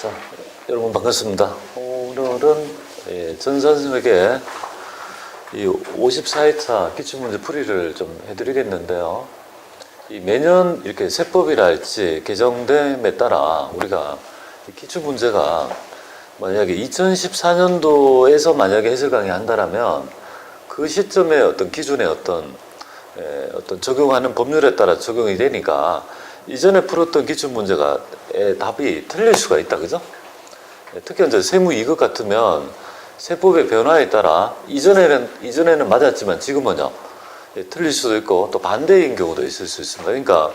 자, 여러분 반갑습니다. 오늘은 전 선생님에게 이 54회차 기출문제 풀이를 좀 해드리겠는데요. 이 매년 이렇게 세법이랄지 개정됨에 따라 우리가 기출문제가 만약에 2014년도에서 만약에 해설 강의 한다라면 그 시점에 어떤 기준의 어떤 적용하는 법률에 따라 적용이 되니까 이전에 풀었던 기출문제가 답이 틀릴 수가 있다, 그죠? 특히 이제 세무 2급 같으면 세법의 변화에 따라 이전에는 맞았지만 지금은요 틀릴 수도 있고 또 반대인 경우도 있을 수 있습니다. 그러니까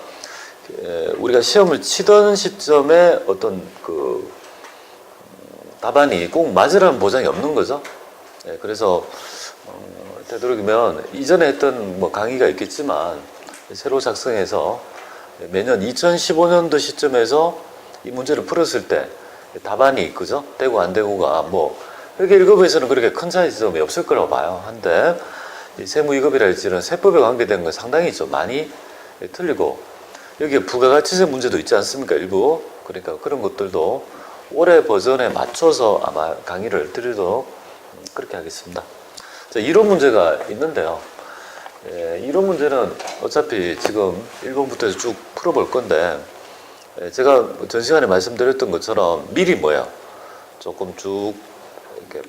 우리가 시험을 치던 시점에 어떤 그 답안이 꼭 맞으라는 보장이 없는 거죠. 그래서 되도록이면 이전에 했던 뭐 강의가 있겠지만 새로 작성해서 매년 2015년도 시점에서 이 문제를 풀었을 때 답안이 그죠? 되고 안 되고가 뭐 회계 1급에서는 그렇게 큰 차이점이 없을 거라고 봐요. 한데 이 세무 2급이랄지는 세법에 관계된 건 상당히 좀 많이 틀리고 여기에 부가가치세 문제도 있지 않습니까? 일부. 그러니까 그런 것들도 올해 버전에 맞춰서 아마 강의를 드리도록 그렇게 하겠습니다. 자, 이론 문제가 있는데요. 이론 문제는 어차피 지금 1번부터 해서 쭉 풀어볼 건데 제가 전 시간에 말씀드렸던 것처럼 미리 뭐예요? 조금 쭉 이렇게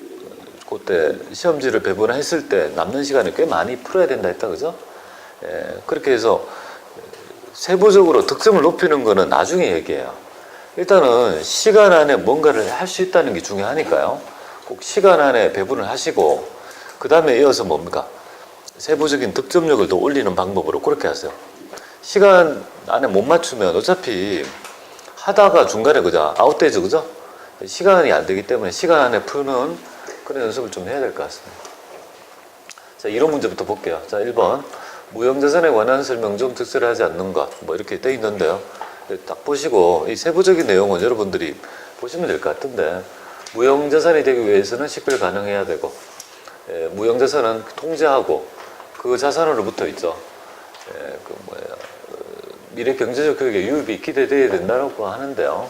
그때 시험지를 배분했을 때 남는 시간이 꽤 많이 풀어야 된다 했다, 그죠? 그렇게 해서 세부적으로 득점을 높이는 거는 나중에 얘기해요. 일단은 시간 안에 뭔가를 할 수 있다는 게 중요하니까요. 꼭 시간 안에 배분을 하시고 그 다음에 이어서 뭡니까? 세부적인 득점력을 더 올리는 방법으로 그렇게 하세요. 시간 안에 못 맞추면 어차피 하다가 중간에 그죠? 아웃되죠, 그죠? 시간이 안 되기 때문에 시간 안에 푸는 그런 연습을 좀 해야 될 것 같습니다. 자, 이론 문제부터 볼게요. 자, 1번. 무형자산에 관한 설명 중 적절하지 않는 것. 뭐 이렇게 돼 있는데요. 딱 보시고 이 세부적인 내용은 여러분들이 보시면 될 것 같은데 무형자산이 되기 위해서는 식별 가능해야 되고 무형자산은 통제하고 그 자산으로 붙어 있죠. 미래 경제적 효익에 유입이 기대돼야 된다고 하는데요.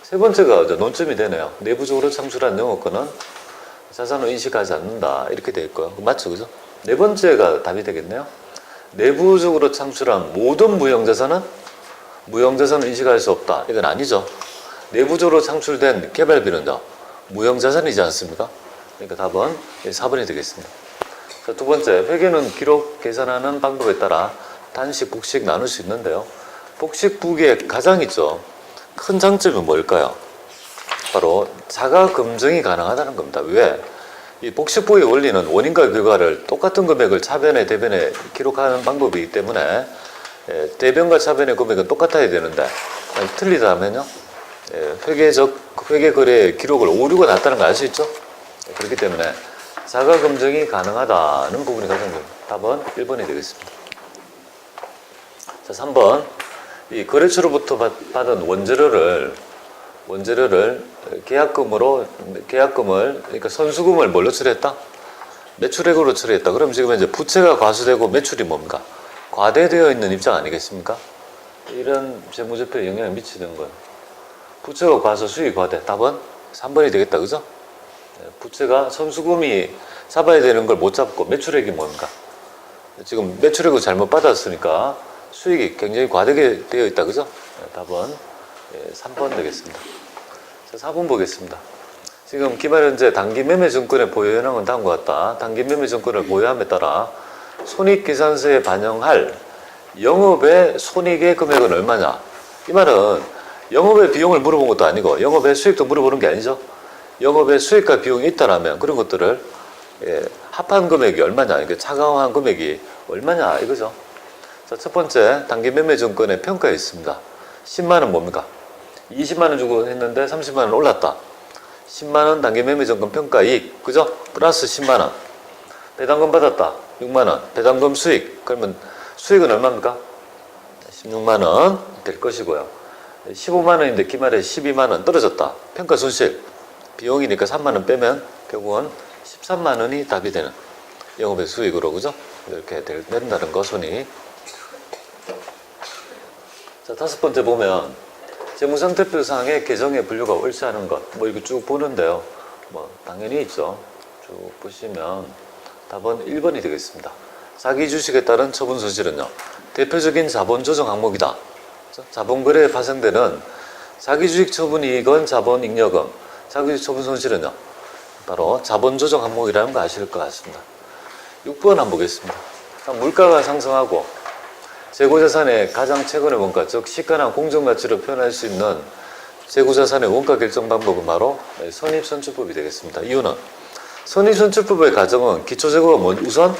세 번째가 논점이 되네요. 내부적으로 창출한 영업권은 자산을 인식하지 않는다. 이렇게 돼 있고요. 맞죠, 그죠? 네 번째가 답이 되겠네요. 내부적으로 창출한 모든 무형자산은 무형자산을 인식할 수 없다. 이건 아니죠. 내부적으로 창출된 개발비는요, 무형자산이지 않습니까? 그러니까 답은 4번이 되겠습니다. 자, 두 번째, 회계는 기록 계산하는 방법에 따라 단식, 복식 나눌 수 있는데요. 복식 부기의 가장 큰 장점이 뭘까요? 바로 자가 검증이 가능하다는 겁니다. 왜? 이 복식 부기의 원리는 원인과 결과를 똑같은 금액을 차변에 대변에 기록하는 방법이기 때문에 대변과 차변의 금액은 똑같아야 되는데 틀리다면요, 회계 거래의 기록을 오류가 났다는 걸 알 수 있죠? 그렇기 때문에 자가 검증이 가능하다는 부분이 가장 답은 1번이 되겠습니다. 자, 3번. 이 거래처로부터 받은 원재료를 계약금을, 그러니까 선수금을 뭘로 처리했다? 매출액으로 처리했다. 그럼 지금 이제 부채가 과수되고 매출이 뭡니까? 과대되어 있는 입장 아니겠습니까? 이런 재무제표에 영향을 미치는 거예요. 부채가 과수, 수익이 과대. 답은 3번이 되겠다. 그죠? 부채가 선수금이 잡아야 되는 걸 못 잡고 매출액이 뭡니까? 지금 매출액을 잘못 받았으니까 수익이 굉장히 과대게 되어 있다. 그죠? 답은 3번 되겠습니다. 자, 4번 보겠습니다. 지금 기말현재 단기매매증권의 보유 현황은 다음과 같다. 단기매매증권을 보유함에 따라 손익계산서에 반영할 영업의 손익의 금액은 얼마냐? 이 말은 영업의 비용을 물어본 것도 아니고 영업의 수익도 물어보는 게 아니죠. 영업의 수익과 비용이 있다라면 그런 것들을 합한 금액이 얼마냐, 그러니까 차감한 금액이 얼마냐 이거죠. 자, 첫 번째 단기매매증권의 평가에 있습니다. 10만 원 뭡니까? 20만 원 주고 했는데 30만 원 올랐다. 10만 원 단기매매증권 평가이익, 그죠? 플러스 10만 원. 배당금 받았다. 6만 원. 배당금 수익. 그러면 수익은 얼마입니까? 16만 원 될 것이고요. 15만 원인데 기말에 12만 원 떨어졌다. 평가 손실. 비용이니까 3만 원 빼면 결국은 13만 원이 답이 되는 영업의 수익으로, 그죠? 이렇게 된다는 거, 손이. 자, 다섯 번째 보면 재무상태표상의 계정의 분류가 옳지 않은 것, 뭐 이거 쭉 보는데요. 뭐 당연히 있죠. 쭉 보시면 답은 1번이 되겠습니다. 사기 주식에 따른 처분 손실은요, 대표적인 자본 조정 항목이다. 자본 거래에 발생되는 사기 주식 처분 이익은 자본 잉여금, 사기 주식 처분 손실은요, 바로 자본 조정 항목이라는 거 아실 것 같습니다. 6번 한번 보겠습니다. 물가가 상승하고 재고자산의 가장 최근의 원가, 즉 시가나 공정가치로 표현할 수 있는 재고자산의 원가 결정 방법은 바로 선입선출법이 되겠습니다. 이유는 선입선출법의 가정은 기초재고가 우선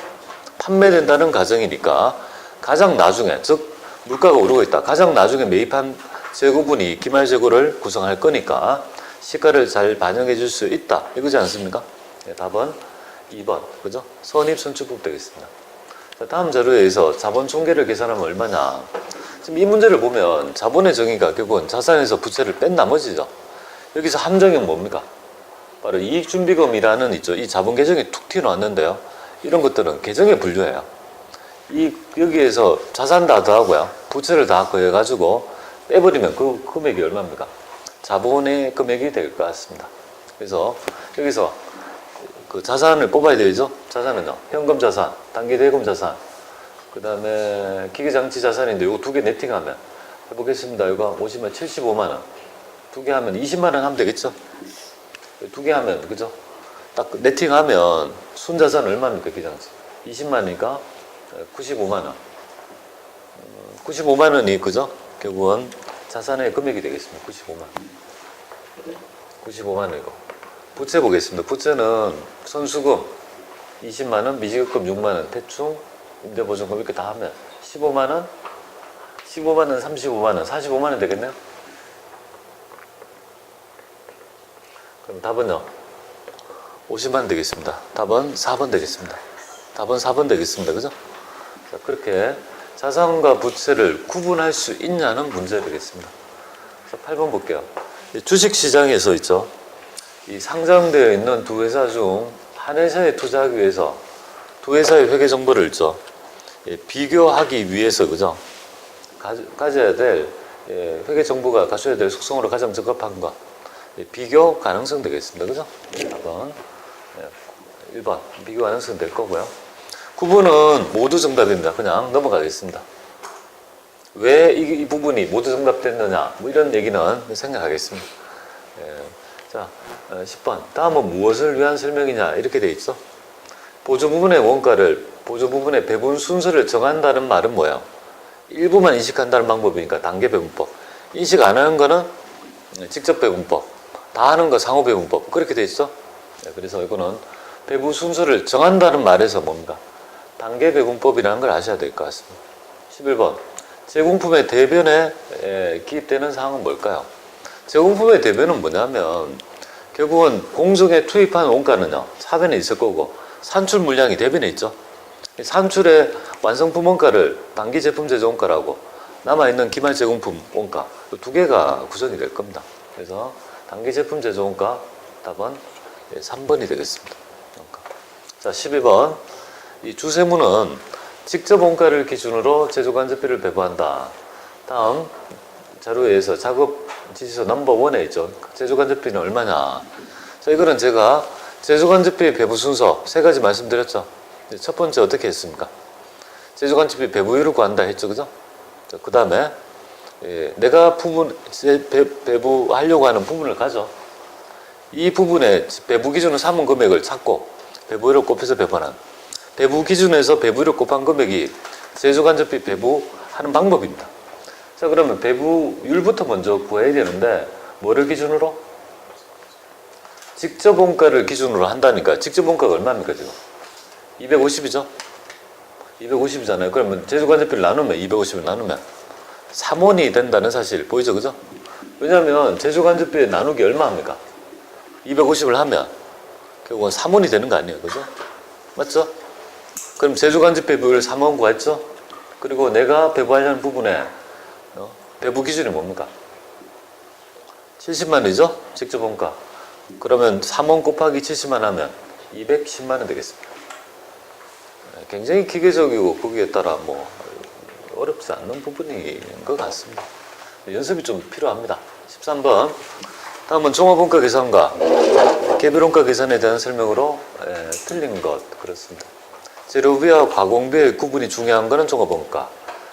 판매된다는 가정이니까 가장 나중에, 즉 물가가 오르고 있다, 가장 나중에 매입한 재고분이 기말재고를 구성할 거니까 시가를 잘 반영해 줄 수 있다, 이거지 않습니까? 네, 답은 2번, 그죠? 선입선출법 되겠습니다. 자, 다음 자료에서 자본 총계를 계산하면 얼마냐. 지금 이 문제를 보면 자본의 정의가 결국은 자산에서 부채를 뺀 나머지죠. 여기서 함정은 뭡니까? 바로 이익준비금이라는 있죠. 이 자본 계정이 툭 튀어나왔는데요. 이런 것들은 계정에 분류해요. 여기에서 자산 다 더하고요, 부채를 다 더해가지고 빼버리면 그 금액이 얼마입니까? 자본의 금액이 될 것 같습니다. 그래서 여기서 그 자산을 뽑아야 되죠. 자산은요, 현금 자산, 단기 대금 자산, 그 다음에 기계장치 자산인데 이거 두 개 네팅하면, 해보겠습니다. 이거 50만 75만 원, 두 개 하면 20만 원 하면 되겠죠. 두 개 하면, 그죠? 딱 네팅하면 순자산 얼마입니까? 기장치 20만 원이니까 95만 원. 95만 원이, 그죠? 결국은 자산의 금액이 되겠습니다. 95만 원. 95만 원이고. 부채 보겠습니다. 부채는 선수금 20만 원, 미지급금 6만 원, 대충 임대보증금 이렇게 다 하면 15만 원, 15만 원, 35만 원, 45만 원 되겠네요. 그럼 답은요, 50만 원 되겠습니다. 답은 4번 되겠습니다. 답은 4번 되겠습니다. 그죠? 자, 그렇게 자산과 부채를 구분할 수 있냐는 문제 되겠습니다. 자, 8번 볼게요. 주식시장에서 있죠. 이 상장되어 있는 두 회사 중 한 회사에 투자하기 위해서 두 회사의 회계 정보를 있죠. 비교하기 위해서, 그죠? 가져야 될, 회계 정보가 갖춰야 될 속성으로 가장 적합한 것. 비교 가능성 되겠습니다. 그죠? 4번. 1번. 비교 가능성 될 거고요. 9번은 모두 정답입니다. 그냥 넘어가겠습니다. 왜 이 부분이 모두 정답됐느냐, 뭐 이런 얘기는 생각하겠습니다. 자, 10번. 다음은 무엇을 위한 설명이냐, 이렇게 돼 있어. 보조 부분의 원가를, 보조 부분의 배분 순서를 정한다는 말은 뭐예요? 일부만 인식한다는 방법이니까 단계 배분법. 인식 안 하는 거는 직접 배분법. 다 하는 거 상호 배분법. 그렇게 돼 있어. 그래서 이거는 배분 순서를 정한다는 말에서 뭡니까? 단계 배분법이라는 걸 아셔야 될 것 같습니다. 11번. 제공품의 대변에 기입되는 사항은 뭘까요? 제공품의 대변은 뭐냐면 결국은 공정에 투입한 원가는요, 사변에 있을 거고 산출 물량이 대변에 있죠. 산출의 완성품 원가를 단기 제품 제조 원가라고, 남아있는 기말 제공품 원가, 두 개가 구성이 될 겁니다. 그래서 단기 제품 제조 원가, 답은 3번이 되겠습니다. 자, 12번. 이 주세무는 직접 원가를 기준으로 제조간접비를 배부한다. 다음 자료에서 작업 지시서 넘버 1에 있죠. 제조간접비는 얼마냐. 자, 이거는 제가 제조간접비 배부 순서 3가지 말씀드렸죠. 첫 번째 어떻게 했습니까? 제조간접비 배부율을 구한다 했죠. 그죠? 그 다음에 내가 배부하려고 하는 부분을 가져. 이 부분에 배부 기준으로 삼은 금액을 찾고 배부율을 곱해서 배분하는, 배부 기준에서 배부율을 곱한 금액이 제조간접비 배부하는 방법입니다. 자, 그러면 배부율부터 먼저 구해야 되는데 뭐를 기준으로? 직접 원가를 기준으로 한다니까. 직접 원가가 얼마입니까 지금? 250이죠? 250이잖아요. 그러면 제조간접비를 나누면, 250을 나누면 3원이 된다는 사실 보이죠? 그죠? 왜냐하면 제조간접비에 나누기 얼마입니까? 250을 하면 결국은 3원이 되는 거 아니에요? 그죠? 맞죠? 그럼 제조간접비 배부율 3원 구했죠? 그리고 내가 배부하려는 부분에 배부 기준이 뭡니까? 70만 원이죠? 직접 원가. 그러면 3원 곱하기 70만 하면 210만 원 되겠습니다. 굉장히 기계적이고 거기에 따라 뭐 어렵지 않는 부분인 것 같습니다. 연습이 좀 필요합니다. 13번. 다음은 종합원가 계산과 개별원가 계산에 대한 설명으로 틀린 것. 그렇습니다. 재료비와 가공비의 구분이 중요한 것은 종합원가,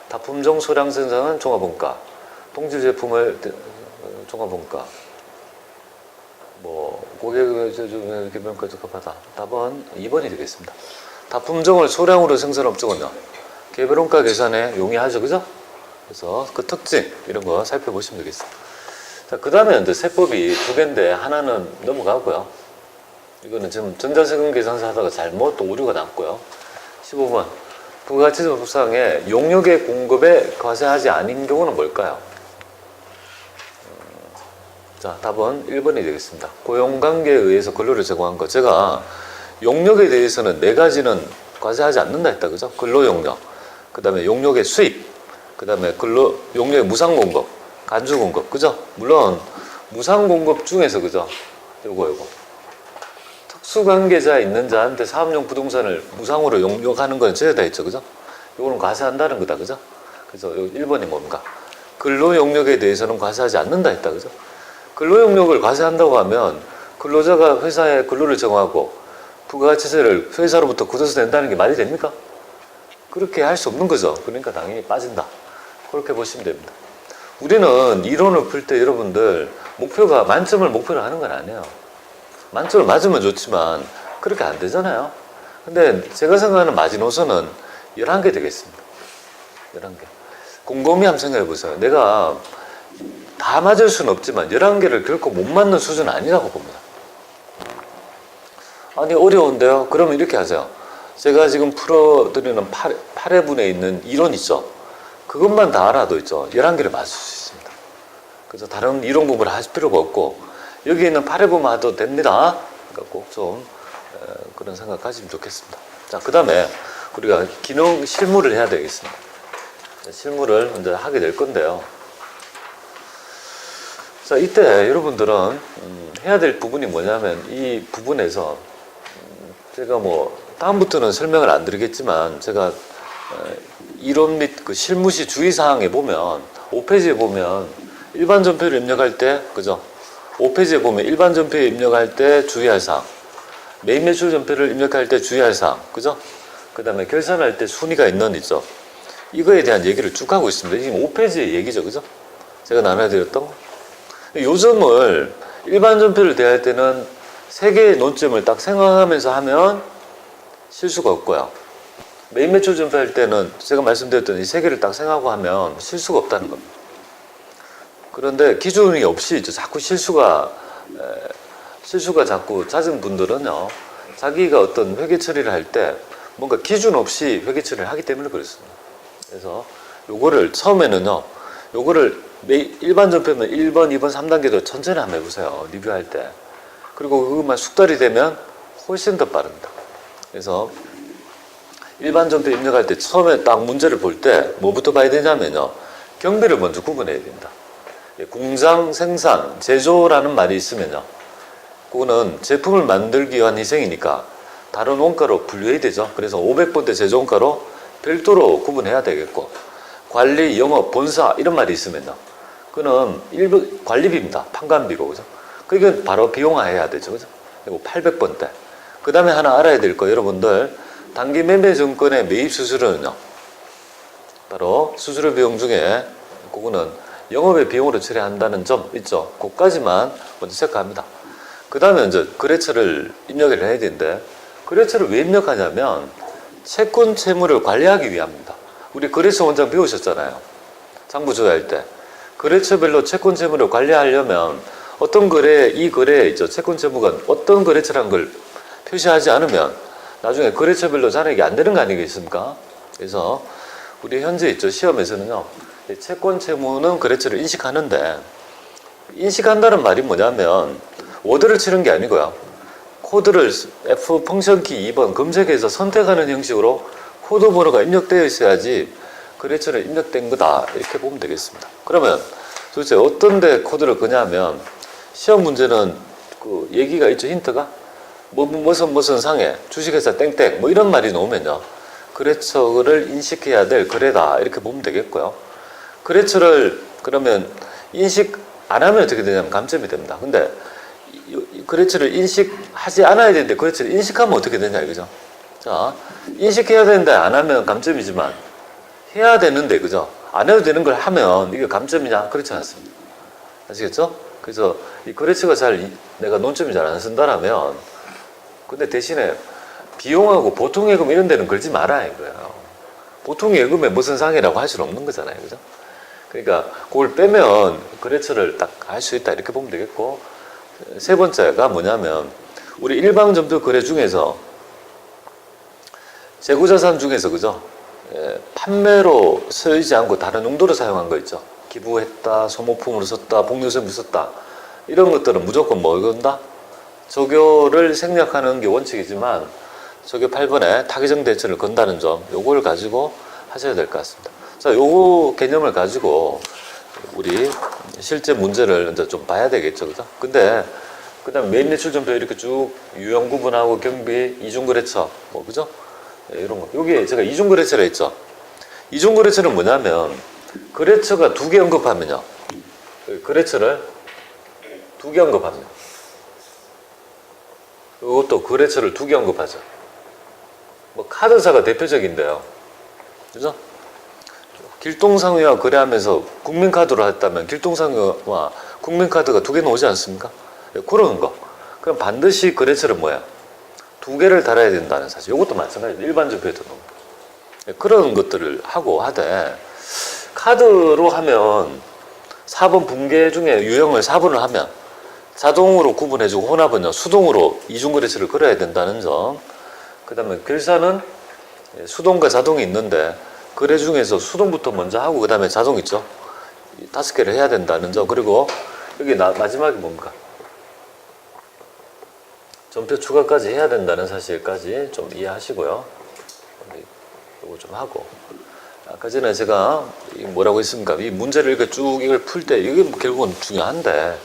다품종 소량 생산은 종합원가, 동질 제품을 종합원가, 고객의 개별원가 적합하다. 답은 2번이 되겠습니다. 다품종을 소량으로 생산한 업종은요, 개별원가 계산에 용이하죠, 그죠? 그래서 그 특징 이런 거 살펴보시면 되겠습니다. 자, 그 다음에 이제 세법이 두 개인데 하나는 넘어가고요. 이거는 지금 전자세금 계산서 하다가 잘못 또 오류가 났고요. 15번. 부가가치세법상의 용역의 공급에 과세하지 않은 경우는 뭘까요? 자, 답은 1번이 되겠습니다. 고용관계에 의해서 근로를 제공한 것. 제가 용역에 대해서는 네 가지는 과세하지 않는다 했다, 그죠? 근로용역, 그 다음에 용역의 수입, 그 다음에 용역의 무상공급, 간주공급, 그죠? 물론 무상공급 중에서, 그죠? 요거 특수관계자 있는 자한테 사업용 부동산을 무상으로 용역하는 건 제외다 했죠, 그죠? 요거는 과세한다는 거다, 그죠? 그래서 1번이 뭡니까? 근로용역에 대해서는 과세하지 않는다 했다, 그죠? 근로용역을 과세한다고 하면 근로자가 회사에 근로를 정하고 부가가치세를 회사로부터 걷어서 낸다는 게 말이 됩니까? 그렇게 할 수 없는 거죠. 그러니까 당연히 빠진다. 그렇게 보시면 됩니다. 우리는 이론을 풀 때 여러분들 목표가 만점을 목표로 하는 건 아니에요. 만점을 맞으면 좋지만 그렇게 안 되잖아요. 근데 제가 생각하는 마지노선은 11개 되겠습니다. 11개. 곰곰이 한번 생각해 보세요. 내가 다 맞을 수는 없지만 11개를 결코 못 맞는 수준은 아니라고 봅니다. 아니 어려운데요? 그러면 이렇게 하세요. 제가 지금 풀어드리는 8회분에 있는 이론 있죠? 그것만 다 알아도 있죠. 11개를 맞을 수 있습니다. 그래서 다른 이론 공부를 하실 필요가 없고 여기 있는 8회분만 해도 됩니다. 그러니까 꼭 좀 그런 생각 가지면 좋겠습니다. 자, 그 다음에 우리가 기능 실무를 해야 되겠습니다. 실무를 먼저 하게 될 건데요. 자, 이때 여러분들은 해야 될 부분이 뭐냐면 이 부분에서 제가 다음부터는 설명을 안 드리겠지만 제가 이론 및 그 실무시 주의사항에 보면 5페이지에 보면 일반 전표를 입력할 때, 그죠? 5페이지에 보면 일반 전표에 입력할 때 주의할 사항, 매입 매출 전표를 입력할 때 주의할 사항, 그죠? 그 다음에 결산할 때 순위가 있죠? 이거에 대한 얘기를 쭉 하고 있습니다. 지금 5페이지의 얘기죠, 그죠? 제가 나눠드렸던 거. 요 점을 일반 전표를 대할 때는 3개의 논점을 딱 생각하면서 하면 실수가 없고요. 매입 매출 전표 할 때는 제가 말씀드렸던 이 3개를 딱 생각하고 하면 실수가 없다는 겁니다. 그런데 기준이 없이 자꾸 실수가 자꾸 잦은 분들은요, 자기가 어떤 회계 처리를 할 때 뭔가 기준 없이 회계 처리를 하기 때문에 그렇습니다. 그래서 요거를 처음에는요, 요거를 일반 전표면 1번, 2번, 3단계도 천천히 한번 해보세요. 리뷰할 때. 그리고 그것만 숙달이 되면 훨씬 더 빠릅니다. 그래서 일반 전표 입력할 때 처음에 딱 문제를 볼 때 뭐부터 봐야 되냐면요, 경비를 먼저 구분해야 됩니다. 공장, 생산, 제조라는 말이 있으면요, 그거는 제품을 만들기 위한 희생이니까 다른 원가로 분류해야 되죠. 그래서 500번대 제조 원가로 별도로 구분해야 되겠고, 관리, 영업, 본사 이런 말이 있으면요, 그거는 일부 관리비입니다. 판관비고, 그죠? 그게 바로 비용화해야 되죠, 그죠? 그리고 800번대. 그 다음에 하나 알아야 될 거, 여러분들 단기 매매 증권의 매입 수수료는요, 바로 수수료 비용 중에 그거는 영업의 비용으로 처리한다는 점 있죠. 그것까지만 먼저 체크합니다. 그 다음에 이제 거래처를 입력을 해야 되는데, 거래처를 왜 입력하냐면 채권 채무를 관리하기 위함입니다. 우리 거래처 원장 배우셨잖아요. 장부 조회할 때. 거래처별로 채권 채무를 관리하려면 어떤 거래, 이 거래에 있죠. 채권 채무가 어떤 거래처라는 걸 표시하지 않으면 나중에 거래처별로 잔액이 안 되는 거 아니겠습니까? 그래서 우리 현재 있죠. 시험에서는요, 채권 채무는 거래처를 인식하는데, 인식한다는 말이 뭐냐면 워드를 치는 게 아니고요, 코드를 F 펑션키 2번 검색해서 선택하는 형식으로 코드 번호가 입력되어 있어야지 거래처는 입력된 거다, 이렇게 보면 되겠습니다. 그러면 도대체 어떤 데 코드를 거냐면, 시험 문제는 그 얘기가 있죠. 힌트가 무슨 상해 주식회사 땡땡 이런 말이 나오면요, 거래처를 인식해야 될 거래다, 이렇게 보면 되겠고요. 거래처를 그러면 안 하면 어떻게 되냐면 감점이 됩니다. 근데 이 거래처를 인식하지 않아야 되는데 거래처를 인식하면 어떻게 되냐 이거죠. 자, 인식해야 되는데 안 하면 감점이지만 해야 되는데 그죠? 안 해도 되는 걸 하면 이게 감점이냐? 그렇지 않습니다. 아시겠죠? 그래서 이 거래처가 내가 논점이 잘 안 쓴다라면 근데 대신에 비용하고 보통예금 이런 데는 걸지 마라 이거예요. 보통예금에 무슨 상이라고 할 수는 없는 거잖아요. 그죠? 그러니까 그걸 빼면 거래처를 딱 할 수 있다 이렇게 보면 되겠고 세 번째가 뭐냐면 우리 일방점도 거래 중에서 재고자산 중에서 그죠? 판매로 쓰이지 않고 다른 용도로 사용한 거 있죠. 기부했다, 소모품으로 썼다, 복리후생으로 썼다 이런 것들은 무조건 뭐 건다? 조교를 생략하는 게 원칙이지만 조교 8번에 타기정 대처를 건다는 점 요걸 가지고 하셔야 될 것 같습니다. 자, 요거 개념을 가지고 우리 실제 문제를 이제 좀 봐야 되겠죠. 그죠? 근데 그다음에 매입 매출점표 이렇게 쭉 유형 구분하고 경비, 이중거래처 뭐 그죠? 이런 거. 여기 제가 이중거래처라 했죠. 이중거래처는 뭐냐면 거래처가 두 개 언급하면요. 거래처를 두 개 언급하면 이것도 거래처를 두 개 언급하죠. 뭐 카드사가 대표적인데요. 그죠? 길동상회와 거래하면서 국민카드로 했다면 길동상회와 국민카드가 두 개 나오지 않습니까? 그런 거. 그럼 반드시 거래처는 뭐야? 두 개를 달아야 된다는 사실. 이것도 마찬가지죠. 일반적표에도 그런 것들을 하고 하되 카드로 하면 4번 분계 중에 유형을 4번을 하면 자동으로 구분해주고 혼합은요 수동으로 이중거래처를 걸어야 된다는 점. 그 다음에 결사는 수동과 자동이 있는데 거래 중에서 수동부터 먼저 하고 그 다음에 자동 있죠. 5개를 해야 된다는 점. 그리고 여기 마지막에 뭡니까? 전표 추가까지 해야 된다는 사실까지 좀 이해하시고요. 이거 좀 하고. 아까 전에 제가 뭐라고 했습니까? 이 문제를 이렇게 쭉 이걸 풀 때 이게 결국은 중요한데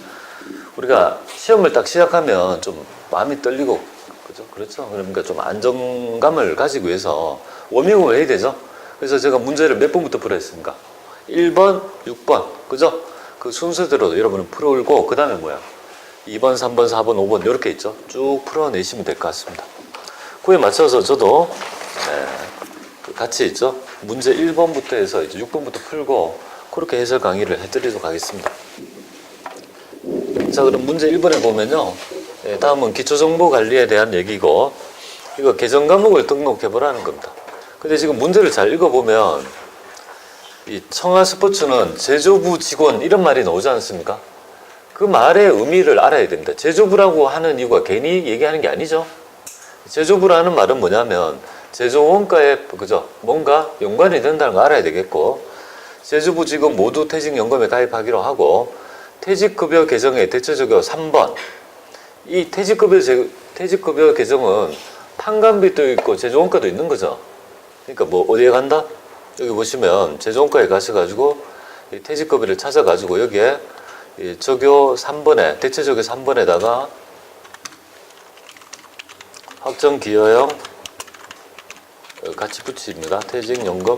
우리가 시험을 딱 시작하면 좀 마음이 떨리고 그죠? 그렇죠? 그러니까 좀 안정감을 가지기 위해서 워밍업을 해야 되죠? 그래서 제가 문제를 몇 번부터 풀었습니까? 1번, 6번. 그죠? 그 순서대로 여러분은 풀고 그 다음에 뭐야? 2번, 3번, 4번, 5번 이렇게 있죠. 쭉 풀어내시면 될 것 같습니다. 그에 맞춰서 저도 같이 있죠. 문제 1번부터 해서 이제 6번부터 풀고 그렇게 해설 강의를 해드리도록 하겠습니다. 자, 그럼 문제 1번에 보면요. 다음은 기초정보관리에 대한 얘기고 이거 개정 과목을 등록해보라는 겁니다. 근데 지금 문제를 잘 읽어보면 이 청하스포츠는 제조부 직원 이런 말이 나오지 않습니까? 그 말의 의미를 알아야 됩니다. 제조부라고 하는 이유가 괜히 얘기하는 게 아니죠. 제조부라는 말은 뭐냐면 제조원가에 그죠? 뭔가 연관이 된다는 걸 알아야 되겠고 제조부 직원 모두 퇴직연금에 가입하기로 하고 퇴직급여 개정의 대체적용 3번 이 퇴직급여 개정은 판관비도 있고 제조원가도 있는 거죠. 그러니까 뭐 어디에 간다? 여기 보시면 제조원가에 가셔가지고 이 퇴직급여를 찾아가지고 여기에 이 적요 3번에 대체적용 3번에다가 확정기여형 같이 붙입니다. 퇴직연금.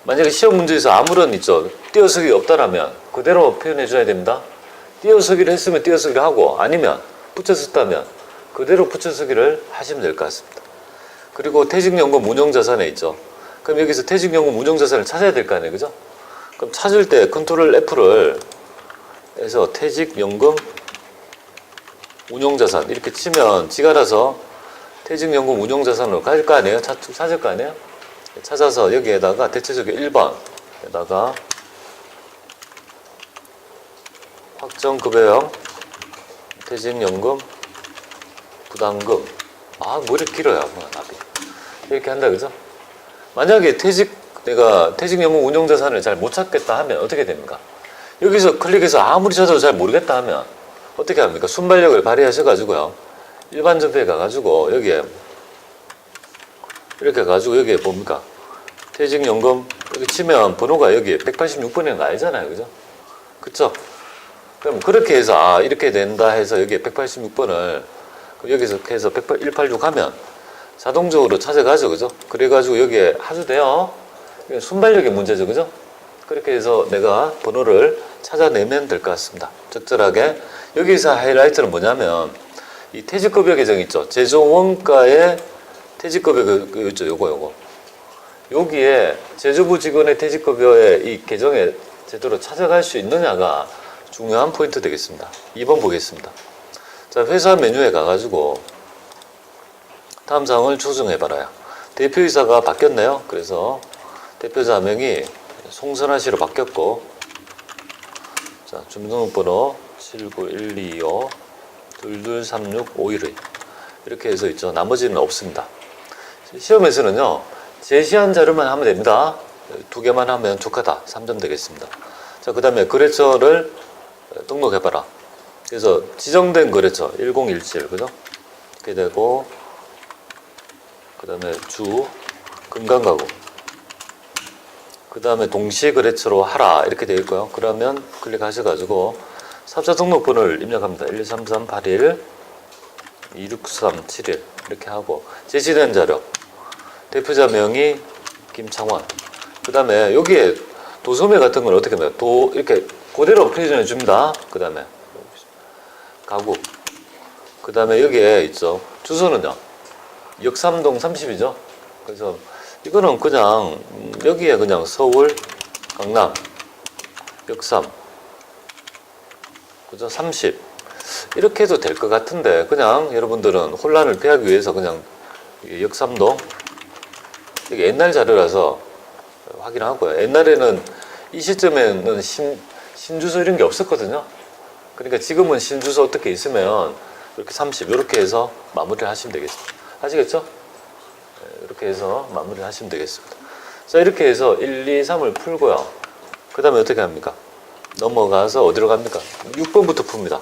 만약에 시험 문제에서 아무런 있죠. 띄어쓰기 없다라면 그대로 표현해 줘야 됩니다. 띄어쓰기를 했으면 띄어쓰기를 하고 아니면 붙여쓰다면 그대로 붙여쓰기를 하시면 될 것 같습니다. 그리고 퇴직연금 운용자산에 있죠. 그럼 여기서 퇴직연금 운용자산을 찾아야 될 거 아니에요. 그죠? 그럼 찾을 때 컨트롤 F를 해서 퇴직연금 운용자산 이렇게 치면 지가 알아서 퇴직연금 운용자산으로 갈 거 아니에요? 찾을 거 아니에요? 찾아서 여기에다가 대체적인 1번에다가 확정급여형 퇴직연금 부담금 머리 길어요. 답이. 이렇게 한다 그죠? 만약에 내가 퇴직연금 운용자산을 잘 못 찾겠다 하면 어떻게 됩니까? 여기서 클릭해서 아무리 찾아도 잘 모르겠다 하면 어떻게 합니까? 순발력을 발휘하셔가지고요. 일반 점표에 가가지고 여기에 이렇게 가지고 여기에 뭡니까? 퇴직연금 여기 치면 번호가 여기 186번인 거 알잖아요. 그죠? 그쵸? 그럼 그렇게 해서 이렇게 된다 해서 여기에 186번을 여기서 해서 186 하면 자동적으로 찾아가죠. 그죠? 그래가지고 여기에 하도 돼요. 순발력의 문제죠. 그죠? 그렇게 해서 내가 번호를 찾아내면 될 것 같습니다. 적절하게. 여기서 하이라이트는 뭐냐면 이 퇴직급여 개정 있죠. 제조원가의 퇴직급여 있죠. 요거. 여기에 제조부 직원의 퇴직급여의 이 개정에 제대로 찾아갈 수 있느냐가 중요한 포인트 되겠습니다. 2번 보겠습니다. 자, 회사 메뉴에 가가지고 다음 사항을 조정해봐라요. 대표이사가 바뀌었네요. 그래서 대표자명이 송선아 씨로 바뀌었고, 자, 주민등록번호 79125-2236-512 이렇게 해서 있죠. 나머지는 없습니다. 시험에서는요, 제시한 자료만 하면 됩니다. 2개만 하면 족하다. 3점 되겠습니다. 자, 그 다음에 거래처를 등록해봐라. 그래서 지정된 거래처 1017, 그죠? 이렇게 되고, 그 다음에 주, 금강가구, 그 다음에 동시 거래처로 하라. 이렇게 되어 있고요. 그러면 클릭하셔가지고 사업자 등록번호를 입력합니다. 12338 26371 이렇게 하고, 제시된 자료 대표자 명의 김창원, 그 다음에 여기에 도소매 같은 건 어떻게 하면 이렇게 그대로 프리즌해 줍니다. 그 다음에 가구, 그 다음에 여기에 있죠. 주소는요, 역삼동 30이죠. 그래서 이거는 그냥 여기에 그냥 서울, 강남, 역삼, 그죠? 30 이렇게 해도 될 것 같은데, 그냥 여러분들은 혼란을 피하기 위해서 그냥 역삼동, 이게 옛날 자료라서 확인하고요. 옛날에는 이 시점에는 신주소 이런 게 없었거든요. 그러니까 지금은 신주소 어떻게 있으면 이렇게 30 이렇게 해서 마무리를 하시면 되겠습니다. 아시겠죠? 이렇게 해서 마무리를 하시면 되겠습니다. 자, 이렇게 해서 1, 2, 3을 풀고요. 그 다음에 어떻게 합니까? 넘어가서 어디로 갑니까? 6번부터 풉니다.